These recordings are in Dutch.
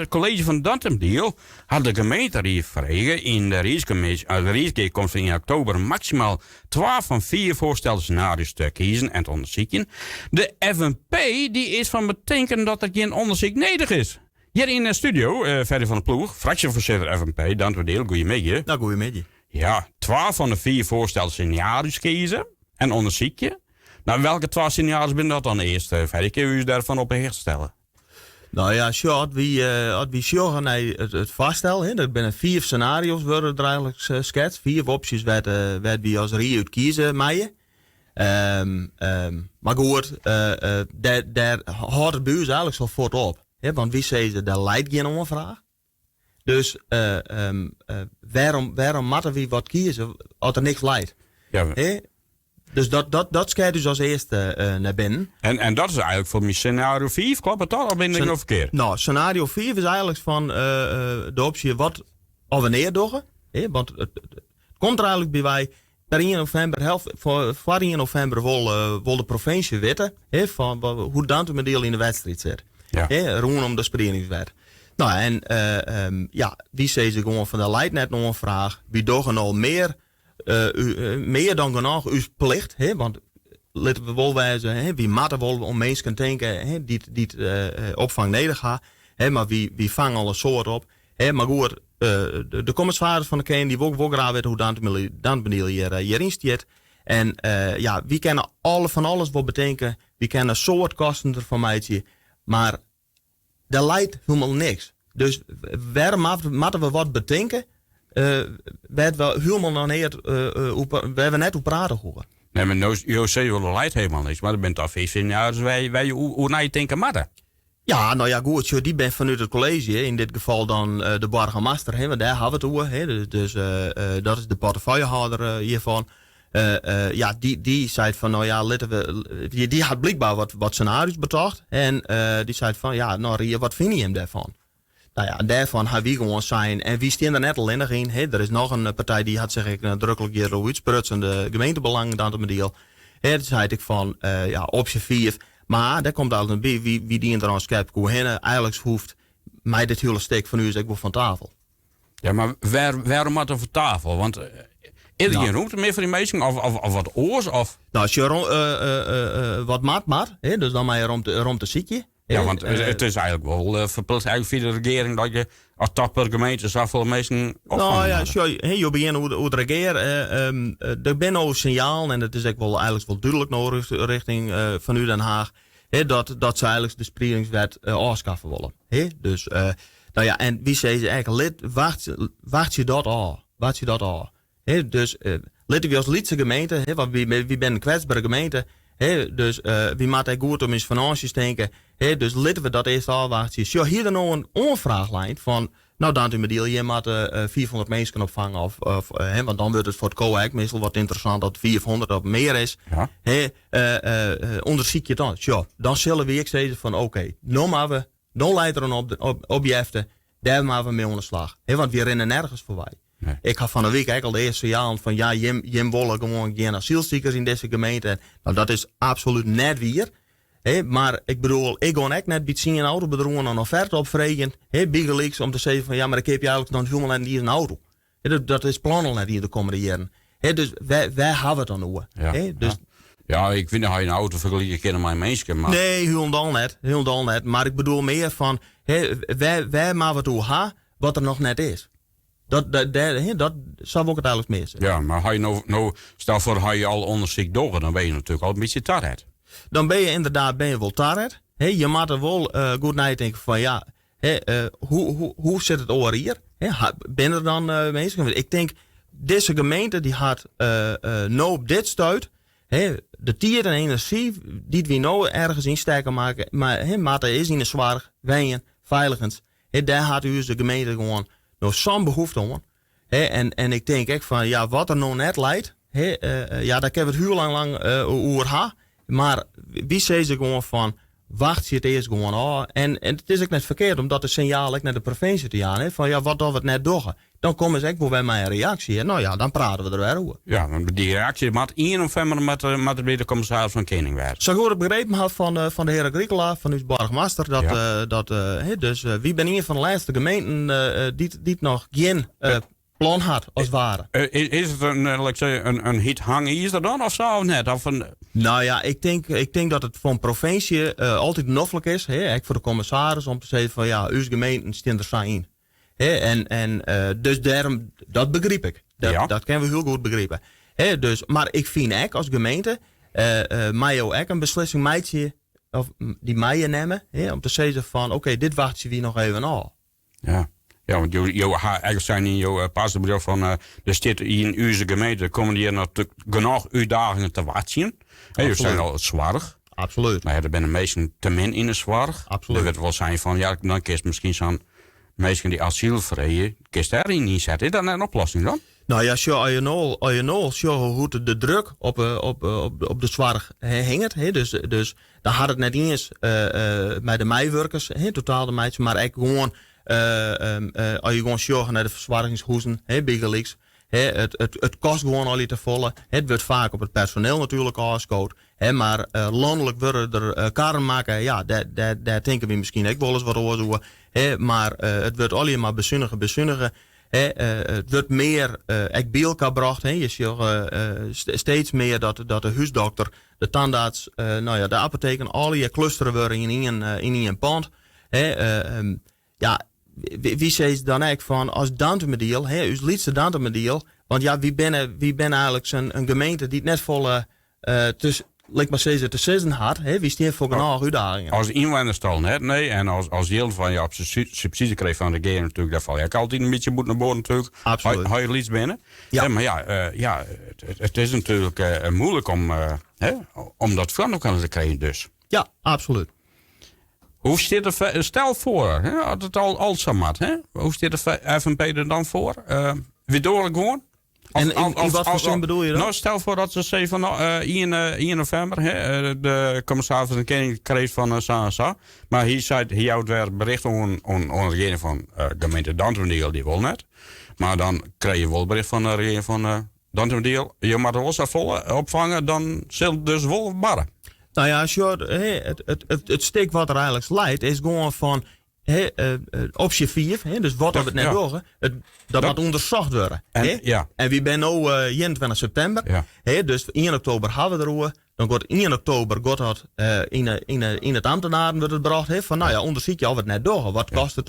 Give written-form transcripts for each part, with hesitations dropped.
het college van Dantendeel had de gemeente vragen in de Rieskeer komt in oktober maximaal 12 van 4 voorstelde scenario's te kiezen en te onderzoeken. De FNP die is van betekenen dat er geen onderzoek nodig is. Hier in de studio, verder van de ploeg, fractievoorzitter FNP, Dantendeel, goedemiddag. Nou, goedemiddag. Ja, 12 van de 4 voorstelde scenario's kiezen en onderzoeken. Nou, welke 12 scenario's ben dat dan eerst? Verder kun je u daarvan op een stellen. Nou ja, als we zorgen naar het vaststellen, er zijn 4 scenario's worden er eigenlijk geschetst. 4 opties werden we als RIE uit kiezen, maar goed, daar houdt het bij ons eigenlijk zo voort op. Want wie zeggen, daar leidt geen onvraag. Dus waarom moeten we wat kiezen als er niks leidt? Ja, dus dat schijnt dus als eerste naar binnen. En dat is eigenlijk voor mij scenario 5, klopt het al? Of ben ik nog verkeerd? Nou, scenario 4 is eigenlijk van de optie wat of wanneer doen. Want het komt er eigenlijk bij wij. Per 1 november, voor 1 november wil de provincie weten van hoe Dantendeel in de wedstrijd zit. Ja. Rondom de spreidingswet. Nou, en wie zeggen gewoon van de leidt net nog een vraag. Wie doen al meer dan genoeg uw plicht, want laten we wel wijzen, wie matten wel om mensen denken die opvang nodig gaan, maar wie vangen al een soort op. Maar goed, de commissaris van de Kern die wil graag weten hoe Dantendeel hierin staat. En wie kennen van alles wat betekenen, wie kennen soort kosten ervan meidje, maar daar leidt helemaal niks. Dus waarom moeten we wat bedenken? Werd wel helemaal nog niet, we hebben net op praten gehoord. Nee, maar JOC wil leidt helemaal niks. Maar er bent al veel scenario's waar je hoe naar je denken matten. Ja, nou ja, goed. Die ben vanuit het college. In dit geval dan de burgemeester. Want daar hebben we het over. Dus dat is de portefeuillehouder hiervan. Die zei van, nou ja, die had blijkbaar wat scenario's bedacht. En die zei van, ja, nou Ria, wat vind je hem daarvan? Nou ja, daarvan hebben we gewoon zijn. En wie staan er net al in? Er is nog een partij die had zich nadrukkelijk hier uitsprutsen de gemeentebelangen dan het deel. Toen zei ik van, optie 4. Maar daar komt altijd bij wie die er aan schep eigenlijk hoeft mij dit hele stuk van u is ik van tafel. Ja, maar waarom moet er voor tafel? Want is er geen ruimte meer voor die mensen of wat oors? Of? Nou, als je wat maat, dus dan maar rond te ziekje. Ja, want het is eigenlijk wel verplicht eigenlijk via de regering dat je als tapper gemeente zoveel mensen opvangen. Nou ja, je begint hoe het regeren. Er ben al signaal en het is eigenlijk wel duidelijk nodig richting van u Den Haag. Dat ze eigenlijk de spreidingswet afschaffen willen. Dus, nou ja, en wie zei ze eigenlijk, wacht je dat aan? Wacht je dat aan? Dus, laten we als Lietse gemeente, want wie ben een kwetsbare gemeente. Dus wie maakt hij goed om eens financiën denken. Dus laten we dat eerst afwachten. Ja, hier dan nog een onvraaglijn van. Nou, Dantendeel, je moet 400 mensen opvangen. Want dan wordt het voor het COAC meestal wat interessant dat 400 of meer is. Ja. Onderzoek je dan. Ja, dan zullen we zeggen van oké, nou leidt er een objecten. Daar maken we mee aan de slag. Want we rennen nergens voorbij. Nee. Ik had van de week eigenlijk al de eerste jaar van ja, je willen gewoon geen asielzoekers in deze gemeente. Nou, dat is absoluut net weer. Maar ik bedoel, ik ga ook net bij een autobedrijf een offerte opvregen. Biggelix om te zeggen van ja, maar ik heb je eigenlijk nog helemaal niet een auto. Dat is plannen net hier de komende jaren. Dus wij hebben het dan over. Ja, dus, ja, ik vind dat je een auto vergelijken met mijn mensen. Maar... Nee, heel net. Maar ik bedoel meer van, wij maken het over wat er nog net is. Dat zou ook het eigenlijk meer zijn. Ja, maar hij nou stel voor hij al onderzoek door, dan ben je natuurlijk al een beetje tarret. Dan ben je inderdaad wel tarret. Je moet er wel goed nadenken van ja, hoe zit het over hier? Ben er dan mensen? Ik denk, deze gemeente die had nou op dit stuit. De tijd en energie die we nou ergens in sterker maken, maar er is in de zwaar, wijnen, veiligens. Daar had u de gemeente gewoon nog zo'n behoefte om. En ik denk echt van, ja, wat er nou net leidt, daar kan we het heel lang over gaan. Maar wie zei ze gewoon van, wacht je het eerst gewoon aan. En het is ook net verkeerd om dat signaal naar de provincie te gaan. Hè, van ja, wat dat we het net doen. Dan komen ze ook wel bij mij een reactie. En nou ja, dan praten we er weer over. Ja, die reactie moet 1 november met de commissaris van Koning werden. Zo goed ik begrepen had van de heer Agricola, van uw burgemeester, dus wie ben een van de laatste gemeenten die het nog geen plan had, als het ware. Is het een hit hangijzer dan of zo of net? Of een... Nou ja, ik denk dat het voor een provincie altijd noffelijk is, ook voor de commissaris, om te zeggen van ja, uw gemeenten staan er zo in. Dus daarom, dat begreep ik. Dat kunnen we heel goed begrijpen. Dus, maar ik vind ook als gemeente, mij ook een beslissing meidje, of die mij nemen, om te zeggen van oké, dit wacht je weer nog even aan. Ja, want eigenlijk zijn in jouw passenbrief van er zit in uw gemeente komen hier natuurlijk genoeg uitdagingen te wachten. Je zijn al zwaar. Absoluut. Maar er zijn de meesten te min in de zwaar. Absoluut. Er wordt wel zijn van ja, dan kiest misschien zo'n mensen die asiel vrije, kiest daarin niet zetten. Is dat een oplossing dan? Nou ja, als je nul, hoe de druk op de zorg hangt. Dus dan had het net eens bij de meiwerkers, totaal de meisjes, maar eigenlijk gewoon als je gewoon zorgt naar de verzorgingshuizen, bijgelijks. Het kost gewoon al te volle. Het wordt vaak op het personeel natuurlijk aangescoot. Maar landelijk worden er karen maken. Ja, daar denken we misschien ook wel eens wat over. Maar het wordt alleen maar bezuinigen. Het wordt meer bij gebracht. Je ziet steeds meer dat de huisdokter, de tandarts, de apotheken, al je clusteren worden in een pand. Ja, wie zegt dan eigenlijk van als dantemediel, uw liefste dantemediel, want ja, wie ben eigenlijk een gemeente die het net volle lijkt maar zeggen te zitten had, wie stiert voor genoeg uitdagingen. Als inwonerstal net, nee, en als deel van je op subsidie kreeg van de regering natuurlijk, daar val je ook altijd een beetje naar boven natuurlijk. Absoluut. Hou je iets binnen. Ja. Maar ja, het is natuurlijk moeilijk om dat veranderd te krijgen dus. Ja, absoluut. Hoe zit er, stel voor, dat het al zo mat, hoe zit de FNP er dan voor? Weer door gewoon? En in wat voor zin bedoel je dat? Nou, stel voor dat ze zeggen van 1 november, de commissaris van de Koning kreeg van Sansa. Maar hij houdt weer bericht aan de regering van gemeente Dantemdiel, die wil net. Maar dan krijg je wel bericht van de regering van Dantemdiel. Je mag er wel zo vol opvangen, dan zal het dus wel barren. Nou ja, het stuk wat er eigenlijk leidt is gewoon van optie 4, dus wat we het net doen, dat moet onderzocht worden. En we zijn nu 21 september, dus 1 oktober hebben we erover. Dan wordt 1 oktober in het ambtenaren wordt het gebracht, van nou ja, onderzoek je of we het net doen. Wat kost het,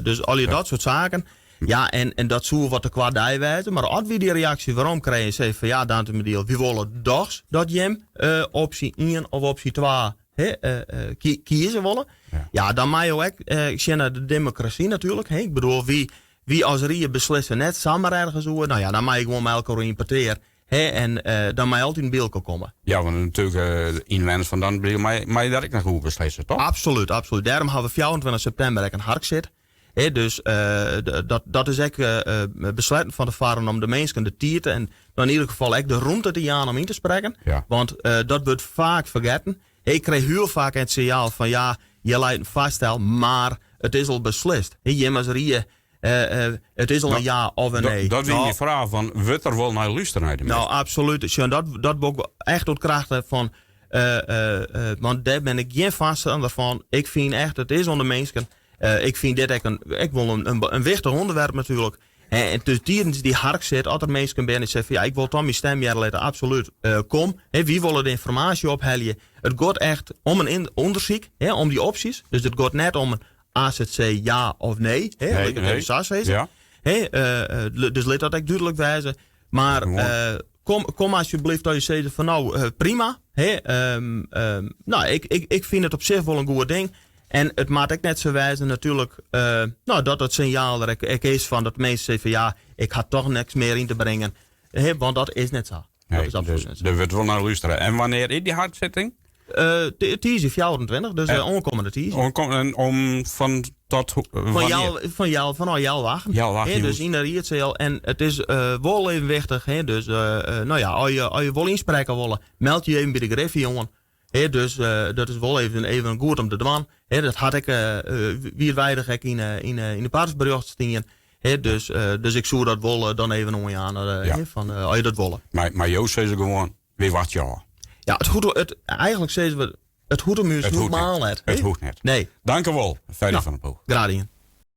dus al je dat soort zaken. Ja, en dat zou wat te kwaad wijzen. Maar als we die reactie waarom krijgen, zeggen van ja, Dantemediel, we willen dags dat je hem optie 1 of optie 2 kiezen willen. Ja, dan mag je ook de democratie natuurlijk. Ik bedoel, wie als Rie beslissen net samen ergens hoe, nou ja, dan mag je gewoon met elkaar importeren. En dan mag je altijd in beeld komen. Ja, want natuurlijk inwoners van Dantemediel mag je daar ook nog goed beslissen, toch? Absoluut, absoluut. Daarom hebben we 24 september een hark zit. Dus dat is echt besluiten van de varen om de mensen de tieren en dan in ieder geval echt de ruimte te gaan om in te spreken. Ja. Want dat wordt vaak vergeten. Ik kreeg heel vaak het signaal van ja, je leidt een vaststel, maar het is al beslist. Het is al een ja of een nee. Dat wil je vragen van, wordt er wel naar luisteren? Nou, absoluut. Dat wil ik echt ontkrachten van, want daar ben ik geen vaststander van. Ik vind echt, het is onder mensen. Ik vind dit ik wil een wichtig onderwerp natuurlijk. En dus die hark zit, altijd mensen binnen en zeggen van ja, ik wil Tommy stem laten, absoluut. Kom, wie willen de informatie ophellen? Het gaat echt om een onderzoek, om die opties. Dus het gaat net om een AZC ja of nee. Dus laat dat echt duidelijk wijzen. Maar kom alsjeblieft dat je zegt van nou, prima. Nou, ik vind het op zich wel een goed ding. En het maakt ook net zo wijzen natuurlijk, dat het signaal er ik is van dat mensen zeggen van ja, ik had toch niks meer in te brengen. Want dat is net zo. Nee, dat is absoluut net zo. Er wordt wel naar luisteren. En wanneer is die hardzitting? Het is 24, dus onkomende ties. Van jou wachten. Dus in de Rietzeel. En het is wel even wichtig. Dus als je wel inspreken willen, meld je even bij de Griffie, jongen. Dus dat is wel even goed om te doen. Dat had ik weerwijdig in de paardenbericht staan. Dus ik zou dat wel dan even om je aan. Als je dat willen. Maar Joost zei ze gewoon, weer wat ja. Ja, eigenlijk zeggen we, het hoeft hem niet. Het hoeft net. Nee. Dank u wel, Ferry van der Poel. Graag.